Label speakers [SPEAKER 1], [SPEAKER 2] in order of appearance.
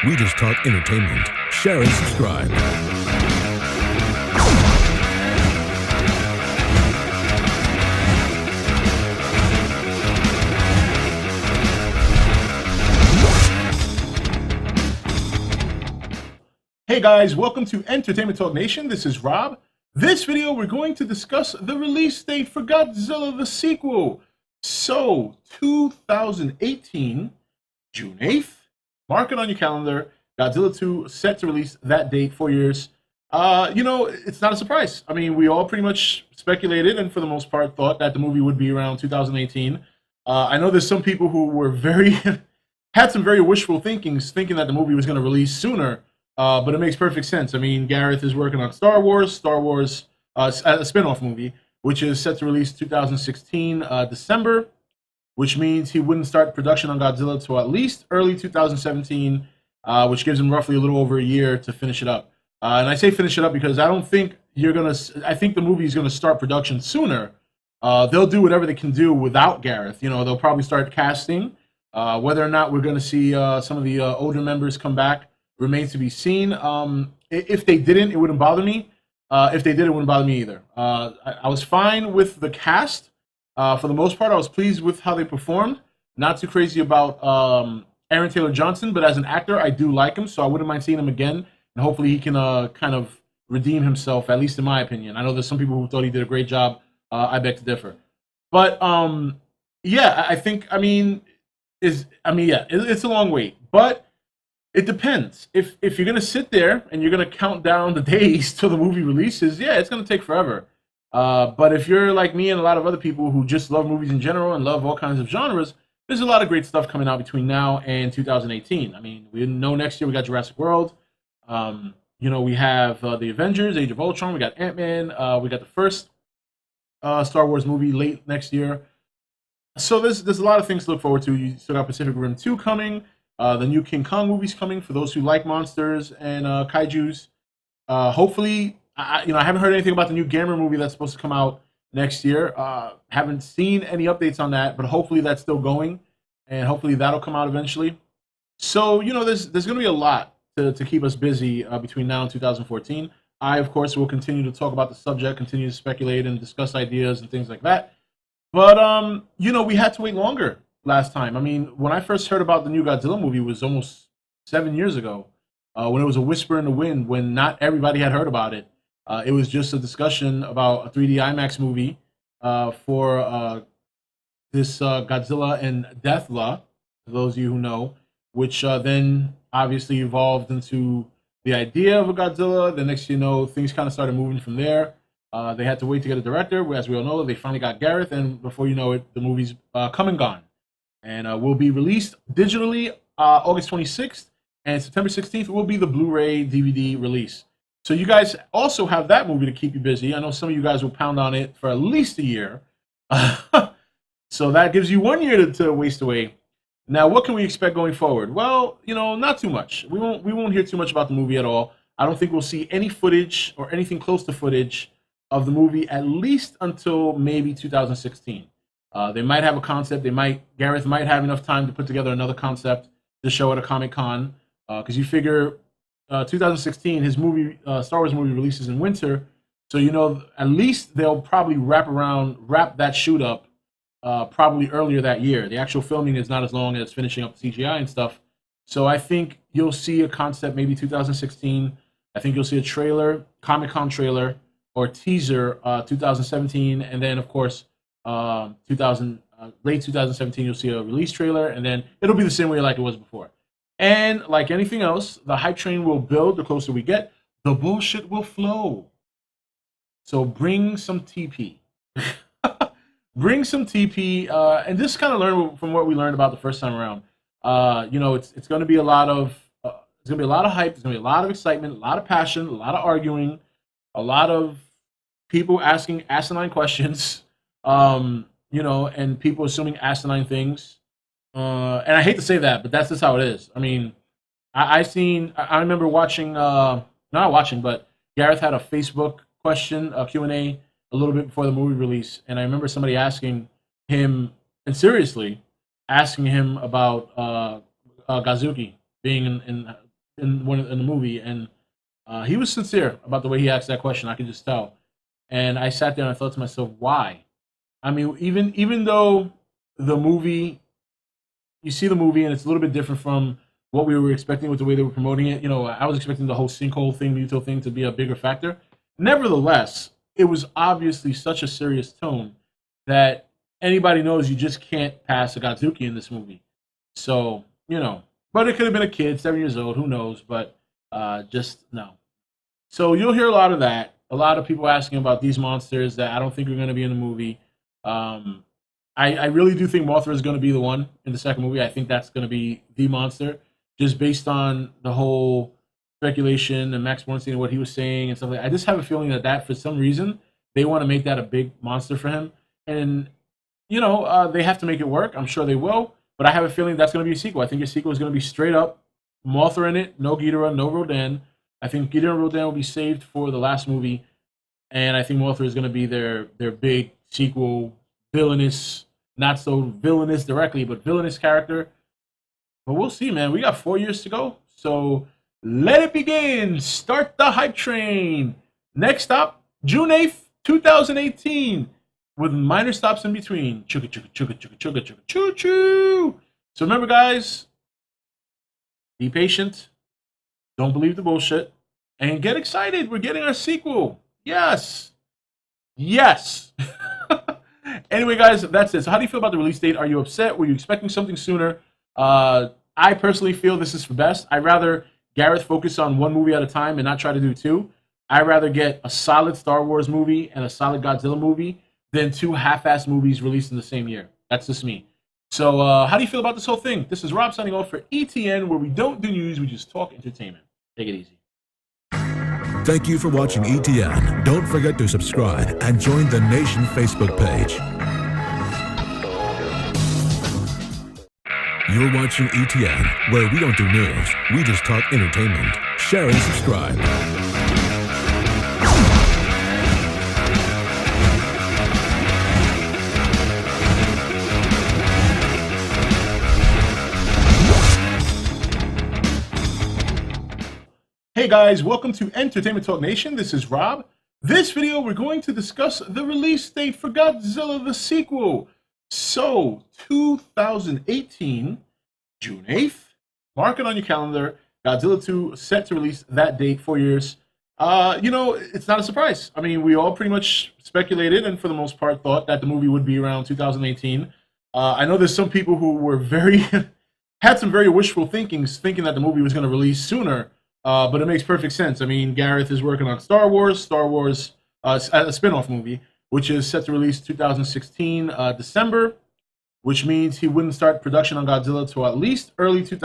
[SPEAKER 1] We just talk entertainment. Share and subscribe.
[SPEAKER 2] Hey guys, welcome to Entertainment Talk Nation. This is Rob. This video, we're going to discuss the release date for Godzilla the Sequel. So, 2018, June 8th. Mark it on your calendar. Godzilla 2 set to release that date, 4 years. It's not a surprise. I mean, we all pretty much speculated and for the most part thought that the movie would be around 2018. I know there's some people who were had some very wishful thinkings, thinking that the movie was going to release sooner. But it makes perfect sense. I mean, Gareth is working on Star Wars, a spin-off movie, which is set to release 2016 December, which means he wouldn't start production on Godzilla until at least early 2017, which gives him roughly a little over a year to finish it up. And I say finish it up because I think the movie is gonna start production sooner. They'll do whatever they can do without Gareth. You know, they'll probably start casting. Whether or not we're gonna see some of the older members come back remains to be seen. If they didn't, it wouldn't bother me. If they did, it wouldn't bother me either. I was fine with the cast. For the most part, I was pleased with how they performed. Not too crazy about Aaron Taylor Johnson, but as an actor, I do like him, so I wouldn't mind seeing him again. And hopefully he can kind of redeem himself, at least in my opinion. I know there's some people who thought he did a great job. I beg to differ. But yeah, it's a long wait. But it depends. If you're gonna sit there and you're gonna count down the days till the movie releases, yeah, it's gonna take forever. But if you're like me and a lot of other people who just love movies in general and love all kinds of genres, there's a lot of great stuff coming out between now and 2018. I mean, we know next year we got Jurassic World. We have the Avengers, Age of Ultron. We got Ant-Man. We got the first Star Wars movie late next year. So there's a lot of things to look forward to. You still got Pacific Rim 2 coming. The new King Kong movie's coming for those who like monsters and kaijus. Hopefully, I haven't heard anything about the new Gamera movie that's supposed to come out next year. Haven't seen any updates on that, but hopefully that's still going, and hopefully that'll come out eventually. So, there's going to be a lot to keep us busy between now and 2014. I, of course, will continue to talk about the subject, continue to speculate and discuss ideas and things like that. But, we had to wait longer last time. I mean, when I first heard about the new Godzilla movie was almost 7 years ago, when it was a whisper in the wind, when not everybody had heard about it. It was just a discussion about a 3D IMAX movie for this Godzilla and Deathla, for those of you who know, which then obviously evolved into the idea of a Godzilla. The next thing you know, things kind of started moving from there. They had to wait to get a director, as we all know. They finally got Gareth, and before you know it, the movie's come and gone. And will be released digitally August 26th, and September 16th will be the Blu-ray DVD release. So you guys also have that movie to keep you busy. I know some of you guys will pound on it for at least a year. So that gives you 1 year to waste away. Now, what can we expect going forward? Well, not too much. We won't hear too much about the movie at all. I don't think we'll see any footage or anything close to footage of the movie at least until maybe 2016. They might have a concept. Gareth might have enough time to put together another concept to show at a Comic-Con. Because you figure 2016, his movie, Star Wars movie releases in winter. So, at least they'll probably wrap that shoot up probably earlier that year. The actual filming is not as long as finishing up the CGI and stuff. So I think you'll see a concept maybe 2016. I think you'll see a trailer, Comic-Con trailer, or teaser 2017. And then, of course, late 2017, you'll see a release trailer. And then it'll be the same way like it was before. And like anything else, the hype train will build the closer we get. The bullshit will flow. So bring some TP. Bring some TP, and just kind of learn from what we learned about the first time around. It's going to be a lot of hype. There's going to be a lot of excitement, a lot of passion, a lot of arguing, a lot of people asking asinine questions. And people assuming asinine things. And I hate to say that, but that's just how it is. I mean, I remember watching, not watching, but Gareth had a Facebook question, a Q&A, a little bit before the movie release, and I remember somebody asking him, and seriously, asking him about Gazuki being in in the movie, and he was sincere about the way he asked that question. I could just tell. And I sat there and I thought to myself, why? I mean, even though the movie, you see the movie and it's a little bit different from what we were expecting with the way they were promoting it. You know, I was expecting the whole sinkhole thing, Muto thing, to be a bigger factor. Nevertheless, it was obviously such a serious tone that anybody knows you just can't pass a Godzuki in this movie. So, you know, but it could have been a kid, 7 years old, who knows? But just no. So you'll hear a lot of that. A lot of people asking about these monsters that I don't think are going to be in the movie. I really do think Mothra is going to be the one in the second movie. I think that's going to be the monster, just based on the whole speculation and Max Bornstein and what he was saying and stuff like that. I just have a feeling that for some reason they want to make that a big monster for him, and you know they have to make it work. I'm sure they will, but I have a feeling that's going to be a sequel. I think a sequel is going to be straight up Mothra in it, no Ghidorah, no Rodan. I think Ghidorah and Rodan will be saved for the last movie, and I think Mothra is going to be their big sequel, villainous, not so villainous directly, but villainous character. But we'll see, man. We got 4 years to go, so let it begin. Start the hype train. Next stop, June 8th, 2018, with minor stops in between. Chugga, chugga, chugga, chugga, chugga, chugga, choo choo. So remember, guys, be patient. Don't believe the bullshit. And get excited. We're getting our sequel. Yes. Yes. Anyway, guys, that's it. So how do you feel about the release date? Are you upset? Were you expecting something sooner? I personally feel this is for best. I'd rather Gareth focus on one movie at a time and not try to do two. I'd rather get a solid Star Wars movie and a solid Godzilla movie than two half-assed movies released in the same year. That's just me. So how do you feel about this whole thing? This is Rob signing off for ETN, where we don't do news, we just talk entertainment. Take it easy.
[SPEAKER 1] Thank you for watching ETN. Don't forget to subscribe and join the Nation Facebook page. You're watching ETN, where we don't do news, we just talk entertainment. Share and subscribe.
[SPEAKER 2] Hey guys, welcome to Entertainment Talk Nation. This is Rob. This video, we're going to discuss the release date for Godzilla the Sequel. So, 2018, June 8th. Mark it on your calendar. Godzilla 2 set to release that date, 4 years. You know, it's not a surprise. I mean, we all pretty much speculated and for the most part thought that the movie would be around 2018. I know there's some people who were had some very wishful thinkings, thinking that the movie was going to release sooner. But it makes perfect sense. I mean, Gareth is working on Star Wars, a spin-off movie, which is set to release 2016 December, which means he wouldn't start production on Godzilla till at least early 2000.